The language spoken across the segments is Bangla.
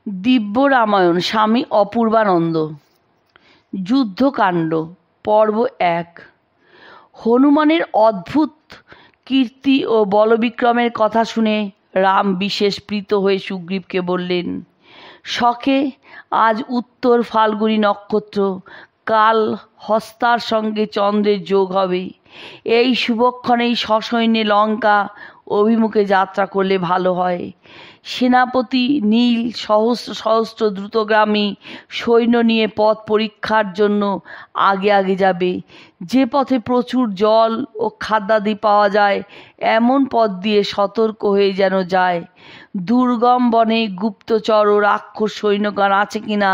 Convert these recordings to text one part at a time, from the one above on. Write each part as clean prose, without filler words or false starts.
দিব্য রামায়ণ স্বামী অপূর্বানন্দ। যুদ্ধকাণ্ড পর্ব ১। হনুমানের অদ্ভুত কীর্তি ও বলবিক্রমের কথা শুনে রাম বিশেষ প্রীত হয়ে সুগ্রীবকে বললেন, সখে, আজ উত্তর ফাল্গুনী নক্ষত্র, কাল হস্তার সঙ্গে চন্দ্রের যোগ হবে। এই শুভক্ষণেই সসৈন্যে লঙ্কা অভিমুখে যাত্রা করলে ভালো হয়। সেনাপতি নীল সহস্র সহস্র দ্রুতগামী সৈন্য নিয়ে পথ পরীক্ষার জন্য আগে আগে যাবে। যে পথে প্রচুর জল ও খাদ্যাদি পাওয়া যায় এমন পথ দিয়ে সতর্ক হয়ে যেন যায়। দুর্গম বনে গুপ্তচর ও রাক্ষস সৈন্যগণ আছে কিনা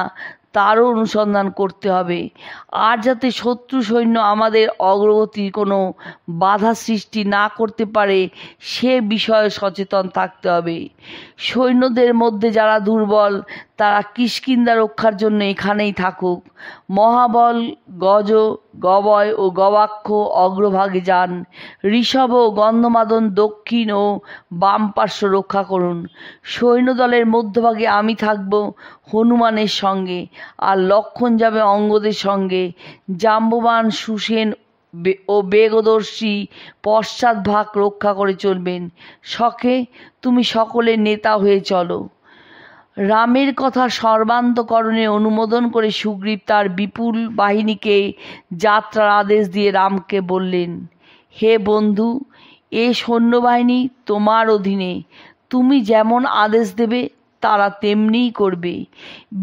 তারও অনুসন্ধান করতে হবে। আর যাতে শত্রু সৈন্য আমাদের অগ্রগতির কোনো বাধা সৃষ্টি না করতে পারে সে বিষয়ে সচেতন থাকতে হবে। সৈন্যদের মধ্যে যারা দুর্বল তারা কিষ্কিন্ধা রক্ষার জন্য এখানেই থাকুক। মহাবল গজ, গবয় ও গবাক্ষ অগ্রভাগে যান। ঋষভ ও গন্ধমাদন দক্ষিণ ও বাম পার্শ্ব রক্ষা করুন। সৈন্যদলের মধ্যভাগে আমি থাকব হনুমানের সঙ্গে, আর লক্ষণ যাবে অঙ্গদের সঙ্গে। জাম্ববান, সুসেন ও বেগদর্শী পশ্চাৎভাগ রক্ষা করে চলবেন। সখে, তুমি সকলের নেতা হয়ে চলো। রামের কথা সর্বান্তকরণে অনুমোদন করে সুগ্রীব তার বিপুল বাহিনীকে যাত্রার আদেশ দিয়ে রামকে বললেন, হে বন্ধু, এ সৈন্যবাহিনী তোমার অধীনে। তুমি যেমন আদেশ দেবে তারা তেমনিই করবে।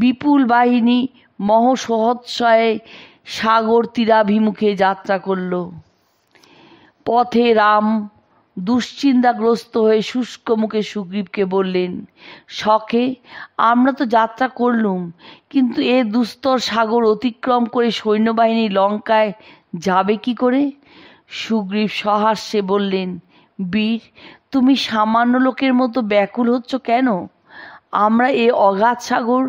বিপুল বাহিনী মহোৎসাহে সাগর তীরাভিমুখে যাত্রা করল। পথে রাম দুশ্চিন্তাগ্রস্ত হয়ে শুষ্ক মুখে সুগ্রীবকে বললেন, সখে, আমরা তো যাত্রা করলুম, কিন্তু এ দুস্তর সাগর অতিক্রম করে সৈন্যবাহিনী লঙ্কায় যাবে কি করে? সুগ্রীব সহাস্যে বললেন, বীর, তুমি সামান্য লোকের মতো ব্যাকুল হচ্ছ কেন? আমরা এ অগাধ সাগর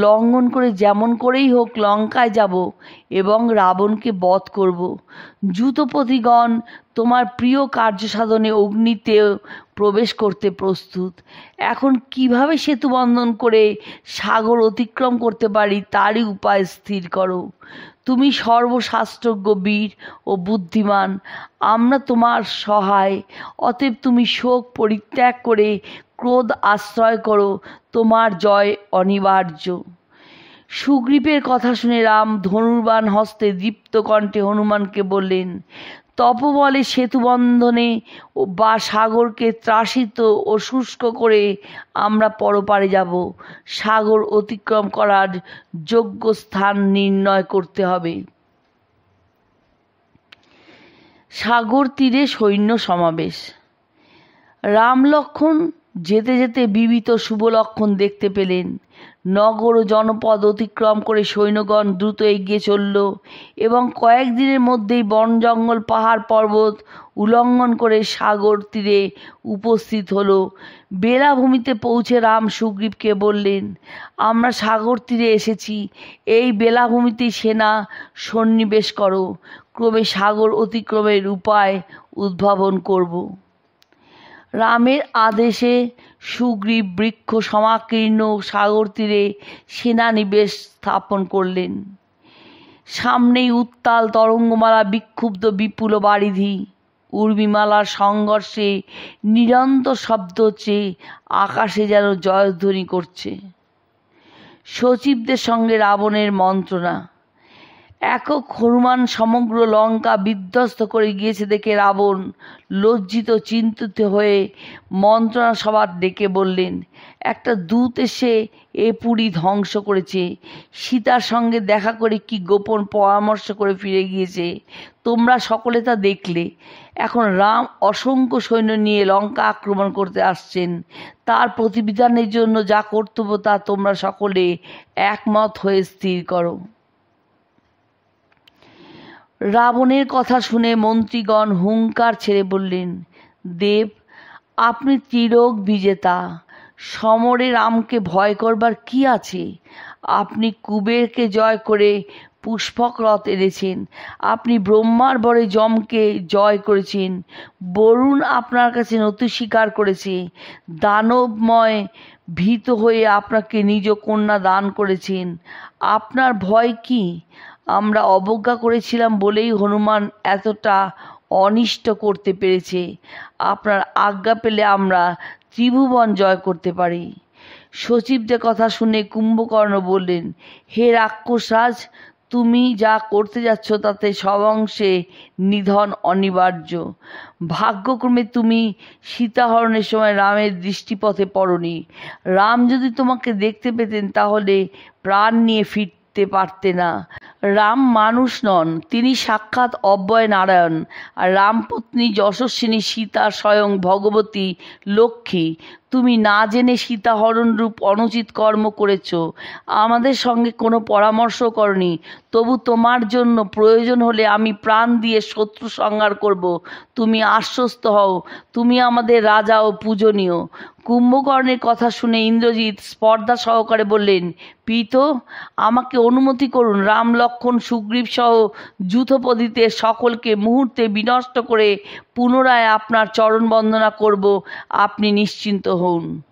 লঙ্ঘন করে যেমন করেই হোক লঙ্কায় যাব এবং রাবণকে বধ করব। যূথপতিগণ তোমার প্রিয় কার্য সাধনে অগ্নিতে প্রবেশ করতে প্রস্তুত। এখন কিভাবে সেতু বন্ধন করে সাগর অতিক্রম করতে পারি তারই উপায় স্থির করো। তুমি সর্বশাস্ত্রজ্ঞ বীর ও বুদ্ধিমান, আমরা তোমার সহায়। অতএব তুমি শোক পরিত্যাগ করে ক্রোধ আশ্রয় করো, তোমার জয় অনিবার্য। সুগ্রীবের কথা শুনে রাম ধনুর্বাণ হস্তে দীপ্ত কণ্ঠে হনুমানকে বললেন, তপবলে সেতুবন্ধনে বা সাগরকে ত্রাসিত ও শুষ্ক করে আমরা পরপারে যাব। সাগর অতিক্রম করার যোগ্য স্থান নির্ণয় করতে হবে। সাগর তীরে সৈন্য সমাবেশ। রাম লক্ষ্মণ যেতে যেতে বিবিধ শুভ লক্ষণ দেখতে পেলেন। নগর ও জনপদ অতিক্রম করে সৈন্যগণ দ্রুত এগিয়ে চলল এবং কয়েকদিনের মধ্যেই বন জঙ্গল পাহাড় পর্বত উল্লঙ্ঘন করে সাগর তীরে উপস্থিত হলো। বেলাভূমিতে পৌঁছে রাম সুগ্রীবকে বললেন, আমরা সাগর তীরে এসেছি। এই বেলাভূমিতেই সেনা সন্নিবেশ করো। ক্রমে সাগর অতিক্রমের উপায় উদ্ভাবন করব। রামের আদেশে সুগ্রীব বৃক্ষ সমাকীর্ণ সাগর তীরে সেনানিবেশ স্থাপন করলেন। সামনেই উত্তাল তরঙ্গমালা বিক্ষুব্ধ বিপুল বারিধি। উর্মিমালার সংঘর্ষে নিরন্তর শব্দ হচ্ছে, আকাশে যেন জয়ধ্বনি করছে। সচিবদের সঙ্গে রাবণের মন্ত্রণা। একক হনুমান সমগ্র লঙ্কা বিধ্বস্ত করে গিয়েছে দেখে রাবণ লজ্জিত চিন্তিত হয়ে মন্ত্রণা সভা ডেকে বললেন, একটা দূত এসে এ পুরী ধ্বংস করেছে। সীতার সঙ্গে দেখা করে কি গোপন পরামর্শ করে ফিরে গিয়েছে। তোমরা সকলে তা দেখলে। এখন রাম অসংখ্য সৈন্য নিয়ে লঙ্কা আক্রমণ করতে আসছেন। তার প্রতিবিধানের জন্য যা কর্তব্য তা তোমরা সকলে একমত হয়ে স্থির করো। রাবণের কথা শুনে মন্ত্রীগণ হুঙ্কার ছেড়ে বললেন, দেব, আপনি ত্রিলোক বিজেতা। সমরে রামকে ভয় করবার কি আছে? আপনি কুবেরকে জয় করে পুষ্পক রথ এনেছেন। আপনি ব্রহ্মার বরে যমকে জয় করেছেন। বরুণ আপনার কাছে নতি স্বীকার করেছে। দানবময় ভীত হয়ে আপনাকে নিজ কন্যা দান করেছেন। আপনার ভয় কি? আমরা অবজ্ঞা করেছিলাম বলেই হনুমান এতটা অনিষ্ট করতে পেরেছে। আপনার আজ্ঞা পেলে আমরা ত্রিভুবন জয় করতে পারি। সচিবদের কথা শুনে কুম্ভকর্ণ বললেন, হে রাক্ষসরাজ, তুমি যা করতে যাচ্ছ তাতে সব অংশে নিধন অনিবার্য। ভাগ্যক্রমে তুমি সীতাহরণের সময় রামের দৃষ্টিপথে পড়নি। রাম যদি তোমাকে দেখতে পেতেন তাহলে প্রাণ নিয়ে ফিরতে পারতে না। রাম মানুষ নন, তিনি সাক্ষাৎ অব্যয় নারায়ণ। আর রামপত্নী যশস্বিনী সীতা স্বয়ং ভগবতী লক্ষ্মী। তুমি না জেনে সীতাহরণ রূপ অনুচিত কর্ম করেছ। আমাদের সঙ্গে কোনো পরামর্শ করনি। তবু তোমার জন্য প্রয়োজন হলে আমি প্রাণ দিয়ে শত্রু সংহার করব। তুমি আশ্বস্ত হও, তুমি আমাদের রাজা ও পূজনীয়। কুম্ভকর্ণের কথা শুনে ইন্দ্রজিৎ স্পর্ধা সহকারে বললেন, পিত, আমাকে অনুমতি করুন। রাম, লক্ষ্মণ, সুগ্রীব সহ যূথপতিতে সকলকে মুহূর্তে বিনষ্ট করে পুনরায় আপনার চরণ বন্দনা করব। আপনি নিশ্চিন্ত হন।